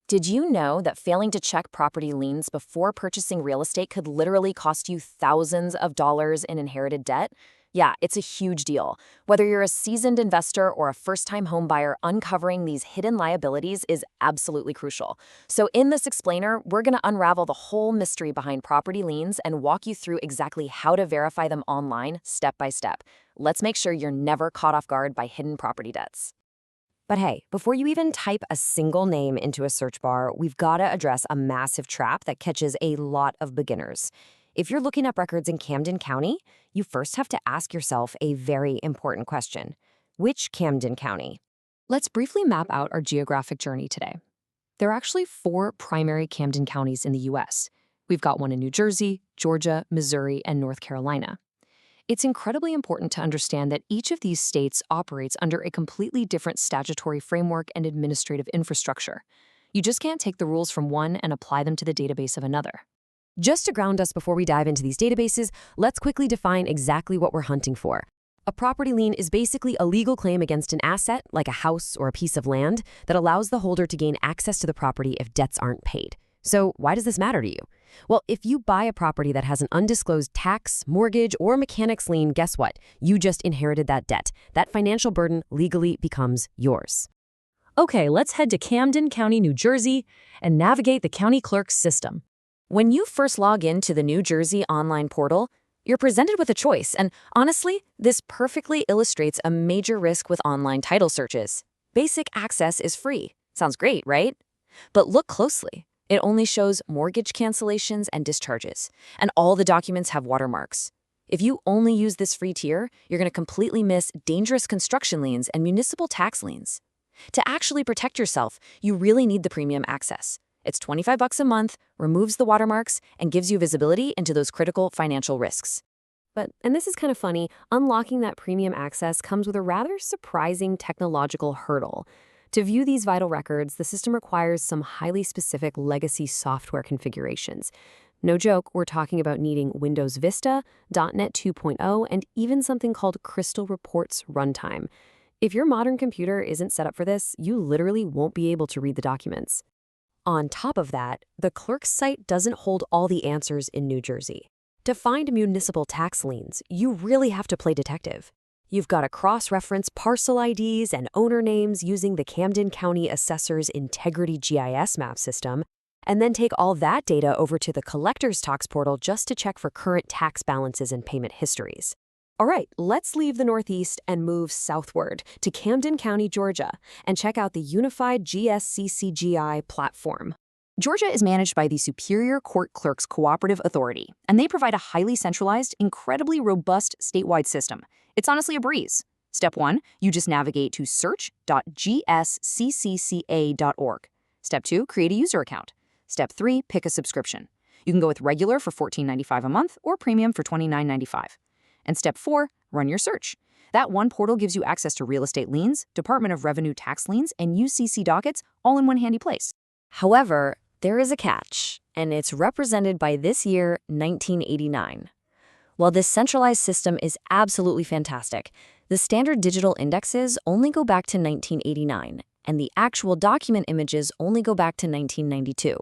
Did you know that failing to check property liens before purchasing real estate could literally cost you thousands of dollars in inherited debt? Yeah, it's a huge deal. Whether you're a seasoned investor or a first-time home buyer, uncovering these hidden liabilities is absolutely crucial. So in this explainer, we're going to unravel the whole mystery behind property liens and walk you through exactly how to verify them online, step by step. Let's make sure you're never caught off guard by hidden property debts. But hey, before you even type a single name into a search bar, we've got to address a massive trap that catches a lot of beginners. If you're looking up records in Camden County, you first have to ask yourself a very important question. Which Camden County? Let's briefly map out our geographic journey today. There are actually 4 primary Camden counties in the U.S. We've got one in New Jersey, Georgia, Missouri, and North Carolina. It's incredibly important to understand that each of these states operates under a completely different statutory framework and administrative infrastructure. You just can't take the rules from one and apply them to the database of another. Just to ground us before we dive into these databases, let's quickly define exactly what we're hunting for. A property lien is basically a legal claim against an asset, like a house or a piece of land, that allows the holder to gain access to the property if debts aren't paid. So why does this matter to you? Well, if you buy a property that has an undisclosed tax, mortgage, or mechanics lien, guess what? You just inherited that debt. That financial burden legally becomes yours. Okay, let's head to Camden County, New Jersey, and navigate the county clerk's system. When you first log into the New Jersey online portal, you're presented with a choice, and honestly, this perfectly illustrates a major risk with online title searches. Basic access is free. Sounds great, right? But look closely. It only shows mortgage cancellations and discharges, and all the documents have watermarks. If you only use this free tier, you're going to completely miss dangerous construction liens and municipal tax liens. To actually protect yourself, you really need the premium access. It's $25 a month, removes the watermarks, and gives you visibility into those critical financial risks. And this is kind of funny, unlocking that premium access comes with a rather surprising technological hurdle. To view these vital records, the system requires some highly specific legacy software configurations. No joke, we're talking about needing Windows Vista, .NET 2.0, and even something called Crystal Reports Runtime. If your modern computer isn't set up for this, you literally won't be able to read the documents. On top of that, the clerk's site doesn't hold all the answers in New Jersey. To find municipal tax liens, you really have to play detective. You've got to cross-reference parcel IDs and owner names using the Camden County Assessor's Integrity GIS map system, and then take all that data over to the Collector's Tax portal just to check for current tax balances and payment histories. All right, let's leave the Northeast and move southward to Camden County, Georgia, and check out the Unified GSCCGI platform. Georgia is managed by the Superior Court Clerks Cooperative Authority, and they provide a highly centralized, incredibly robust statewide system. It's honestly a breeze. Step 1, you just navigate to search.gsccca.org. Step 2, create a user account. Step 3, pick a subscription. You can go with regular for $14.95 a month or premium for $29.95. And Step 4, run your search. That one portal gives you access to real estate liens, Department of Revenue tax liens, and UCC dockets all in one handy place. However, there is a catch, and it's represented by this year, 1989. While this centralized system is absolutely fantastic, the standard digital indexes only go back to 1989, and the actual document images only go back to 1992.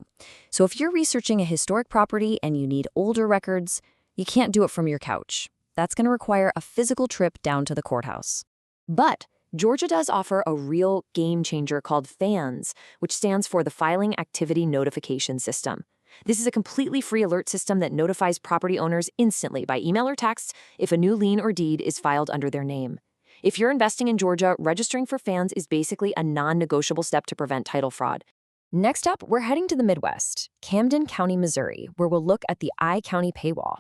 So if you're researching a historic property and you need older records, you can't do it from your couch. That's going to require a physical trip down to the courthouse. But Georgia does offer a real game changer called FANS, which stands for the Filing Activity Notification System. This is a completely free alert system that notifies property owners instantly by email or text if a new lien or deed is filed under their name. If you're investing in Georgia, registering for FANS is basically a non-negotiable step to prevent title fraud. Next up, we're heading to the Midwest, Camden County, Missouri, where we'll look at the I-County paywall.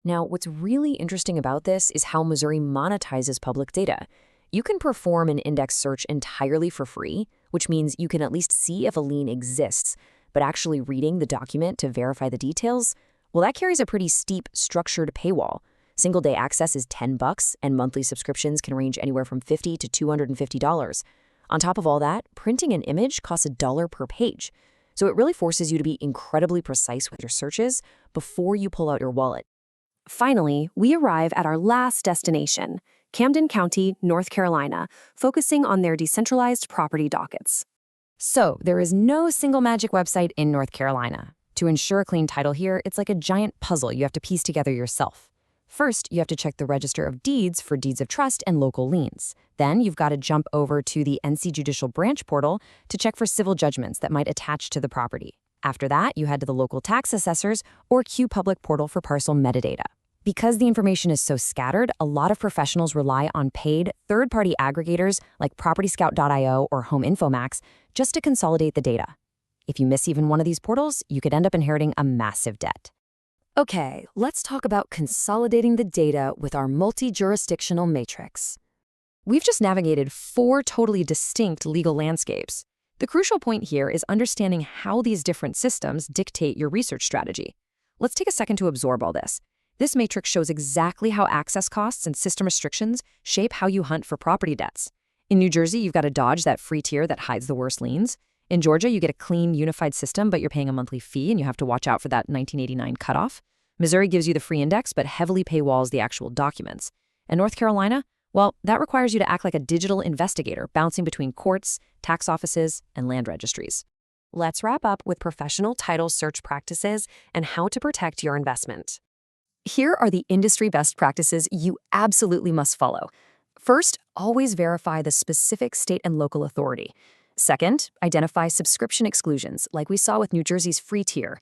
Now, what's really interesting about this is how Missouri monetizes public data. You can perform an index search entirely for free, which means you can at least see if a lien exists, but actually reading the document to verify the details, well, that carries a pretty steep, structured paywall. Single-day access is $10, and monthly subscriptions can range anywhere from $50 to $250. On top of all that, printing an image costs $1 per page. So it really forces you to be incredibly precise with your searches before you pull out your wallet. Finally, we arrive at our last destination, Camden County, North Carolina, focusing on their decentralized property dockets. So, there is no single magic website in North Carolina. To ensure a clean title here, it's like a giant puzzle you have to piece together yourself. First, you have to check the Register of Deeds for deeds of trust and local liens. Then, you've got to jump over to the NC Judicial Branch portal to check for civil judgments that might attach to the property. After that, you head to the local tax assessors or Q Public portal for parcel metadata. Because the information is so scattered, a lot of professionals rely on paid third-party aggregators like PropertyScout.io or HomeInfoMax just to consolidate the data. If you miss even one of these portals, you could end up inheriting a massive debt. Okay, let's talk about consolidating the data with our multi-jurisdictional matrix. We've just navigated 4 totally distinct legal landscapes. The crucial point here is understanding how these different systems dictate your research strategy. Let's take a second to absorb all this. This matrix shows exactly how access costs and system restrictions shape how you hunt for property debts. In New Jersey, you've got to dodge that free tier that hides the worst liens. In Georgia, you get a clean, unified system, but you're paying a monthly fee, and you have to watch out for that 1989 cutoff. Missouri gives you the free index, but heavily paywalls the actual documents. And North Carolina, well, that requires you to act like a digital investigator, bouncing between courts, tax offices, and land registries. Let's wrap up with professional title search practices and how to protect your investment. Here are the industry best practices you absolutely must follow. First, always verify the specific state and local authority. Second, identify subscription exclusions, like we saw with New Jersey's free tier.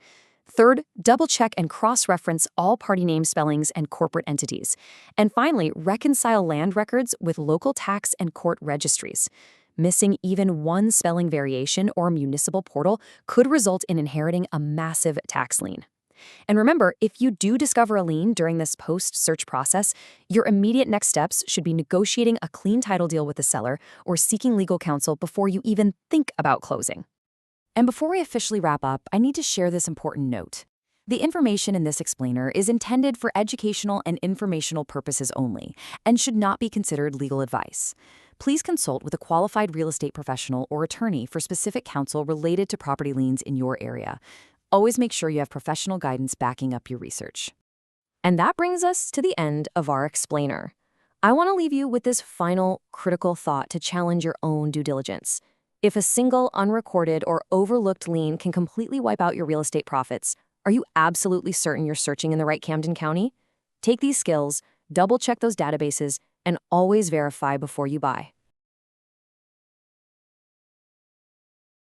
Third, double-check and cross-reference all party name spellings and corporate entities. And finally, reconcile land records with local tax and court registries. Missing even one spelling variation or municipal portal could result in inheriting a massive tax lien. And remember, if you do discover a lien during this post-search process, your immediate next steps should be negotiating a clean title deal with the seller or seeking legal counsel before you even think about closing. And before we officially wrap up, I need to share this important note. The information in this explainer is intended for educational and informational purposes only and should not be considered legal advice. Please consult with a qualified real estate professional or attorney for specific counsel related to property liens in your area. Always make sure you have professional guidance backing up your research. And that brings us to the end of our explainer. I want to leave you with this final critical thought to challenge your own due diligence. If a single unrecorded or overlooked lien can completely wipe out your real estate profits, are you absolutely certain you're searching in the right Camden County? Take these skills, double-check those databases, and always verify before you buy.